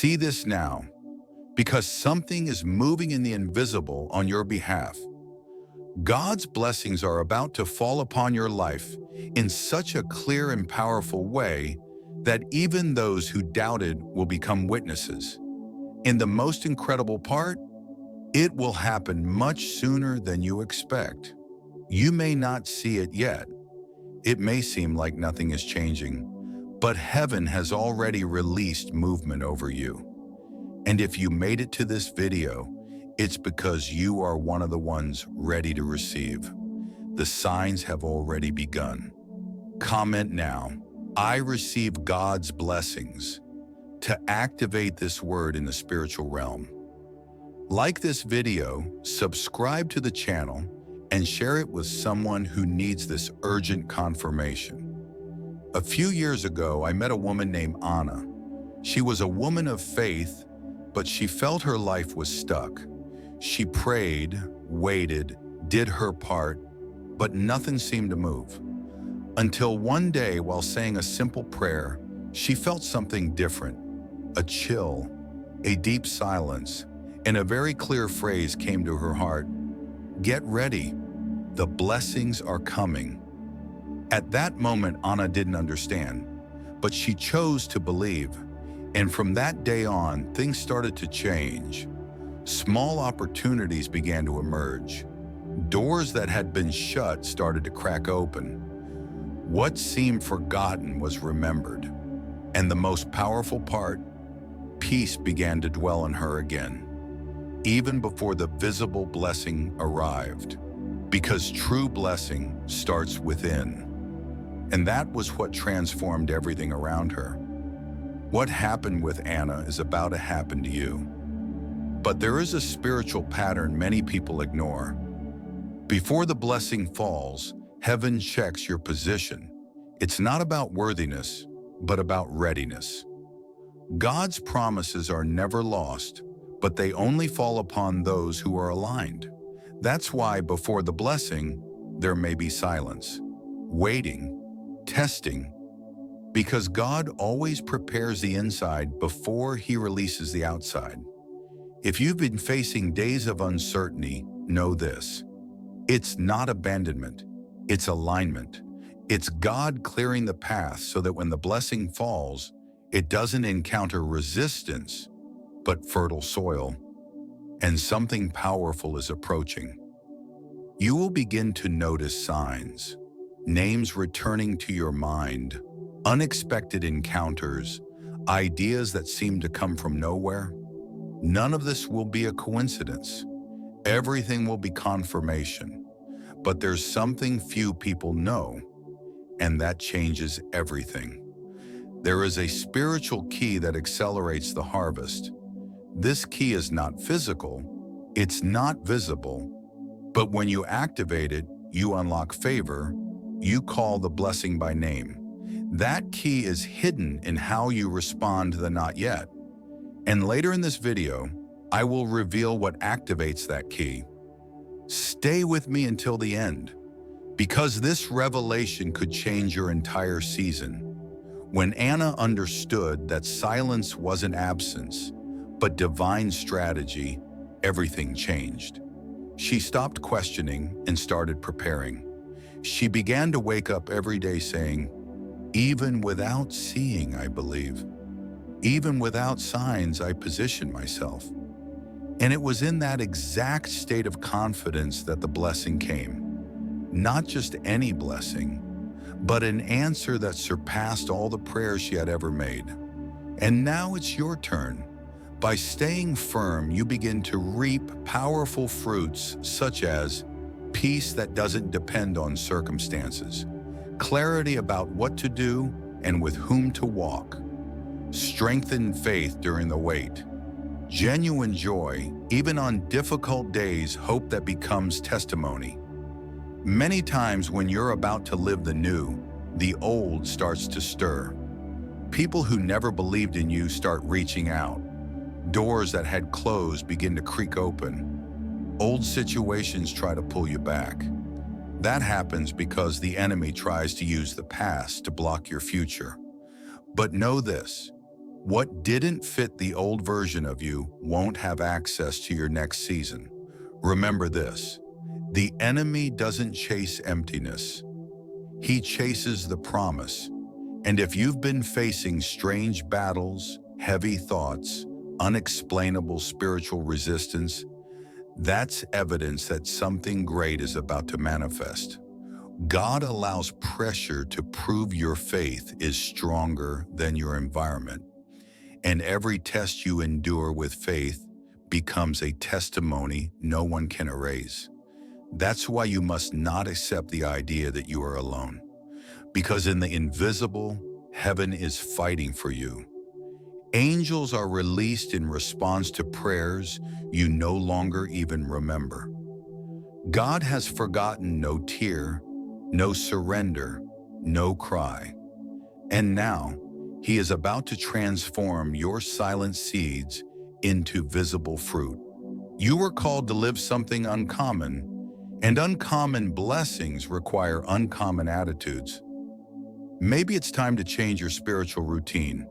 See this now, because something is moving in the invisible on your behalf. God's blessings are about to fall upon your life in such a clear and powerful way that even those who doubted will become witnesses. And the most incredible part, it will happen much sooner than you expect. You may not see it yet. It may seem like nothing is changing, but heaven has already released movement over you. And if you made it to this video, it's because you are one of the ones ready to receive. The signs have already begun. Comment now, "I receive God's blessings," to activate this word in the spiritual realm. Like this video, subscribe to the channel, and share it with someone who needs this urgent confirmation. A few years ago, I met a woman named Anna. She was a woman of faith, but she felt her life was stuck. She prayed, waited, did her part, but nothing seemed to move. Until one day, while saying a simple prayer, she felt something different. A chill, a deep silence, and a very clear phrase came to her heart: "Get ready, the blessings are coming." At that moment, Anna didn't understand, but she chose to believe. And from that day on, things started to change. Small opportunities began to emerge. Doors that had been shut started to crack open. What seemed forgotten was remembered. And the most powerful part, peace began to dwell in her again, even before the visible blessing arrived. Because true blessing starts within. And that was what transformed everything around her. What happened with Anna is about to happen to you. But there is a spiritual pattern many people ignore. Before the blessing falls, heaven checks your position. It's not about worthiness, but about readiness. God's promises are never lost, but they only fall upon those who are aligned. That's why before the blessing, there may be silence, waiting, testing, because God always prepares the inside before He releases the outside. If you've been facing days of uncertainty, know this: it's not abandonment, it's alignment. It's God clearing the path so that when the blessing falls, it doesn't encounter resistance, but fertile soil. And something powerful is approaching. You will begin to notice signs, names returning to your mind, unexpected encounters, ideas that seem to come from nowhere. None of this will be a coincidence. Everything will be confirmation. But there's something few people know, and that changes everything. There is a spiritual key that accelerates the harvest. This key is not physical, it's not visible, but when you activate it, you unlock favor, you call the blessing by name. That key is hidden in how you respond to the not yet. And later in this video, I will reveal what activates that key. Stay with me until the end, because this revelation could change your entire season. When Anna understood that silence wasn't absence, but divine strategy, everything changed. She stopped questioning and started preparing. She began to wake up every day saying, "Even without seeing, I believe. Even without signs, I position myself." And it was in that exact state of confidence that the blessing came. Not just any blessing, but an answer that surpassed all the prayers she had ever made. And now it's your turn. By staying firm, you begin to reap powerful fruits such as peace that doesn't depend on circumstances, clarity about what to do and with whom to walk, strengthened faith during the wait, genuine joy, even on difficult days, hope that becomes testimony. Many times when you're about to live the new, the old starts to stir. People who never believed in you start reaching out. Doors that had closed begin to creak open. Old situations try to pull you back. That happens because the enemy tries to use the past to block your future. But know this, What didn't fit the old version of you won't have access to your next season. Remember this: the enemy doesn't chase emptiness, he chases the promise. And if you've been facing strange battles, heavy thoughts, unexplainable spiritual resistance, that's evidence that something great is about to manifest. God allows pressure to prove your faith is stronger than your environment. And every test you endure with faith becomes a testimony no one can erase. That's why you must not accept the idea that you are alone. Because in the invisible, heaven is fighting for you. Angels are released in response to prayers you no longer even remember. God has forgotten no tear, no surrender, no cry. And now, He is about to transform your silent seeds into visible fruit. You were called to live something uncommon, and uncommon blessings require uncommon attitudes. Maybe it's time to change your spiritual routine,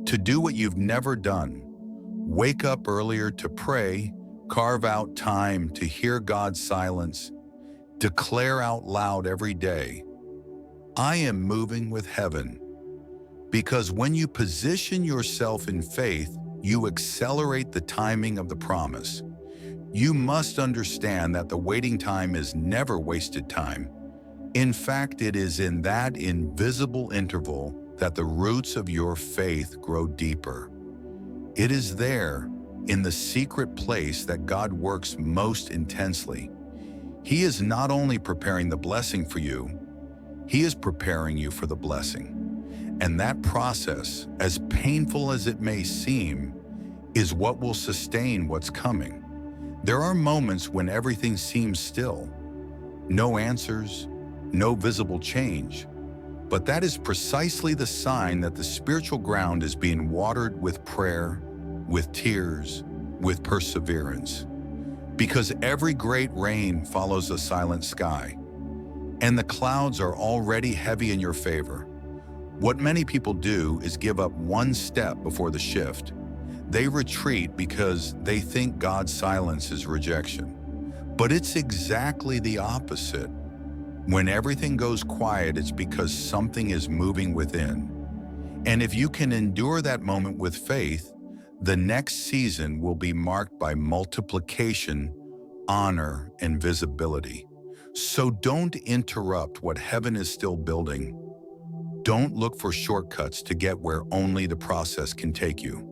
to do what you've never done. Wake up earlier to pray, carve out time to hear God's silence, declare out loud every day, "I am moving with heaven." Because when you position yourself in faith, you accelerate the timing of the promise. You must understand that the waiting time is never wasted time. In fact, it is in that invisible interval that the roots of your faith grow deeper. It is there, in the secret place, that God works most intensely. He is not only preparing the blessing for you, He is preparing you for the blessing. And that process, as painful as it may seem, is what will sustain what's coming. There are moments when everything seems still. No answers, no visible change. But that is precisely the sign that the spiritual ground is being watered with prayer, with tears, with perseverance. Because every great rain follows a silent sky, and the clouds are already heavy in your favor. What many people do is give up one step before the shift. They retreat because they think God's silence is rejection. But it's exactly the opposite. When everything goes quiet, it's because something is moving within. And if you can endure that moment with faith, the next season will be marked by multiplication, honor, and visibility. So don't interrupt what heaven is still building. Don't look for shortcuts to get where only the process can take you.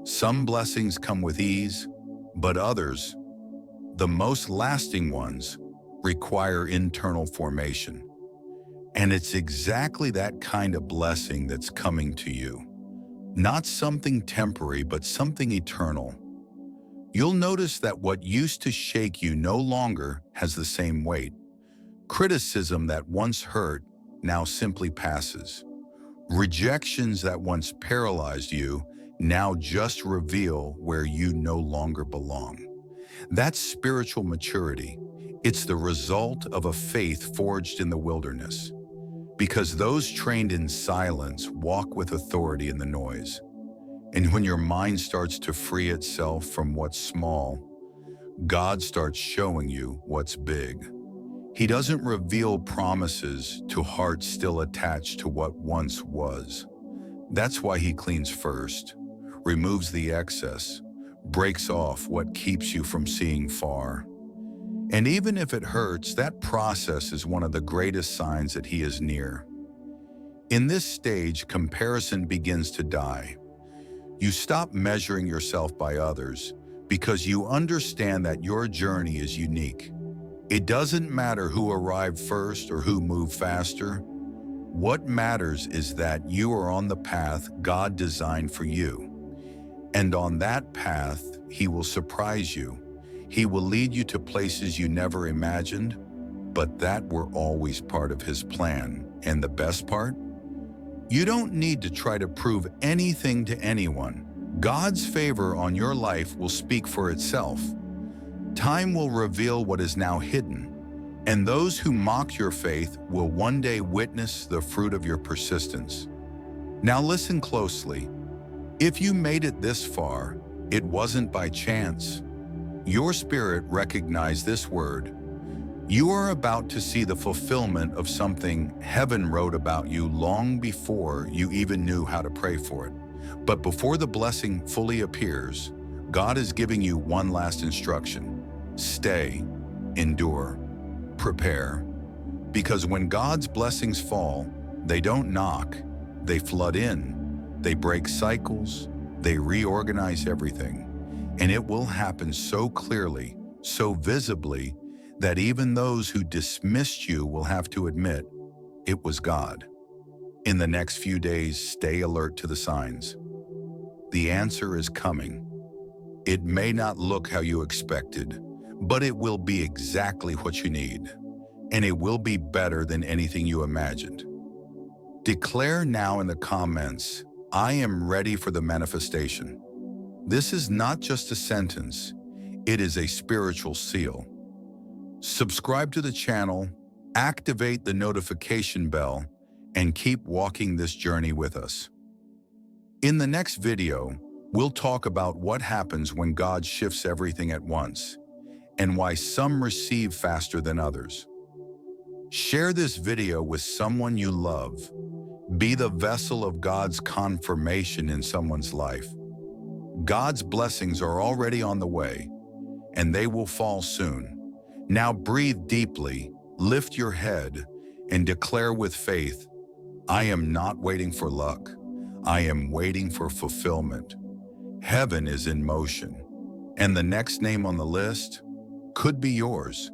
Some blessings come with ease, but others, the most lasting ones, require internal formation. And it's exactly that kind of blessing that's coming to you. Not something temporary, but something eternal. You'll notice that what used to shake you no longer has the same weight. Criticism that once hurt now simply passes. Rejections that once paralyzed you now just reveal where you no longer belong. That's spiritual maturity. It's the result of a faith forged in the wilderness. Because those trained in silence walk with authority in the noise. And when your mind starts to free itself from what's small, God starts showing you what's big. He doesn't reveal promises to hearts still attached to what once was. That's why He cleans first, removes the excess, breaks off what keeps you from seeing far. And even if it hurts, that process is one of the greatest signs that He is near. In this stage, comparison begins to die. You stop measuring yourself by others because you understand that your journey is unique. It doesn't matter who arrived first or who moved faster. What matters is that you are on the path God designed for you. And on that path, He will surprise you. He will lead you to places you never imagined, but that were always part of His plan. And the best part? You don't need to try to prove anything to anyone. God's favor on your life will speak for itself. Time will reveal what is now hidden, and those who mocked your faith will one day witness the fruit of your persistence. Now listen closely. If you made it this far, it wasn't by chance. Your spirit recognized this word. You are about to see the fulfillment of something heaven wrote about you long before you even knew how to pray for it. But before the blessing fully appears, God is giving you one last instruction. Stay, endure, prepare. Because when God's blessings fall, they don't knock, they flood in. They break cycles, they reorganize everything. And it will happen so clearly, so visibly, that even those who dismissed you will have to admit it was God. In the next few days, stay alert to the signs. The answer is coming. It may not look how you expected, but it will be exactly what you need. And it will be better than anything you imagined. Declare now in the comments, I am ready for the manifestation. This is not just a sentence, it is a spiritual seal. Subscribe to the channel, activate the notification bell, and keep walking this journey with us. In the next video, we'll talk about what happens when God shifts everything at once, and why some receive faster than others. Share this video with someone you love. Be the vessel of God's confirmation in someone's life. God's blessings are already on the way, and they will fall soon. Now breathe deeply, lift your head, and declare with faith, I am not waiting for luck. I am waiting for fulfillment. Heaven is in motion, and the next name on the list could be yours.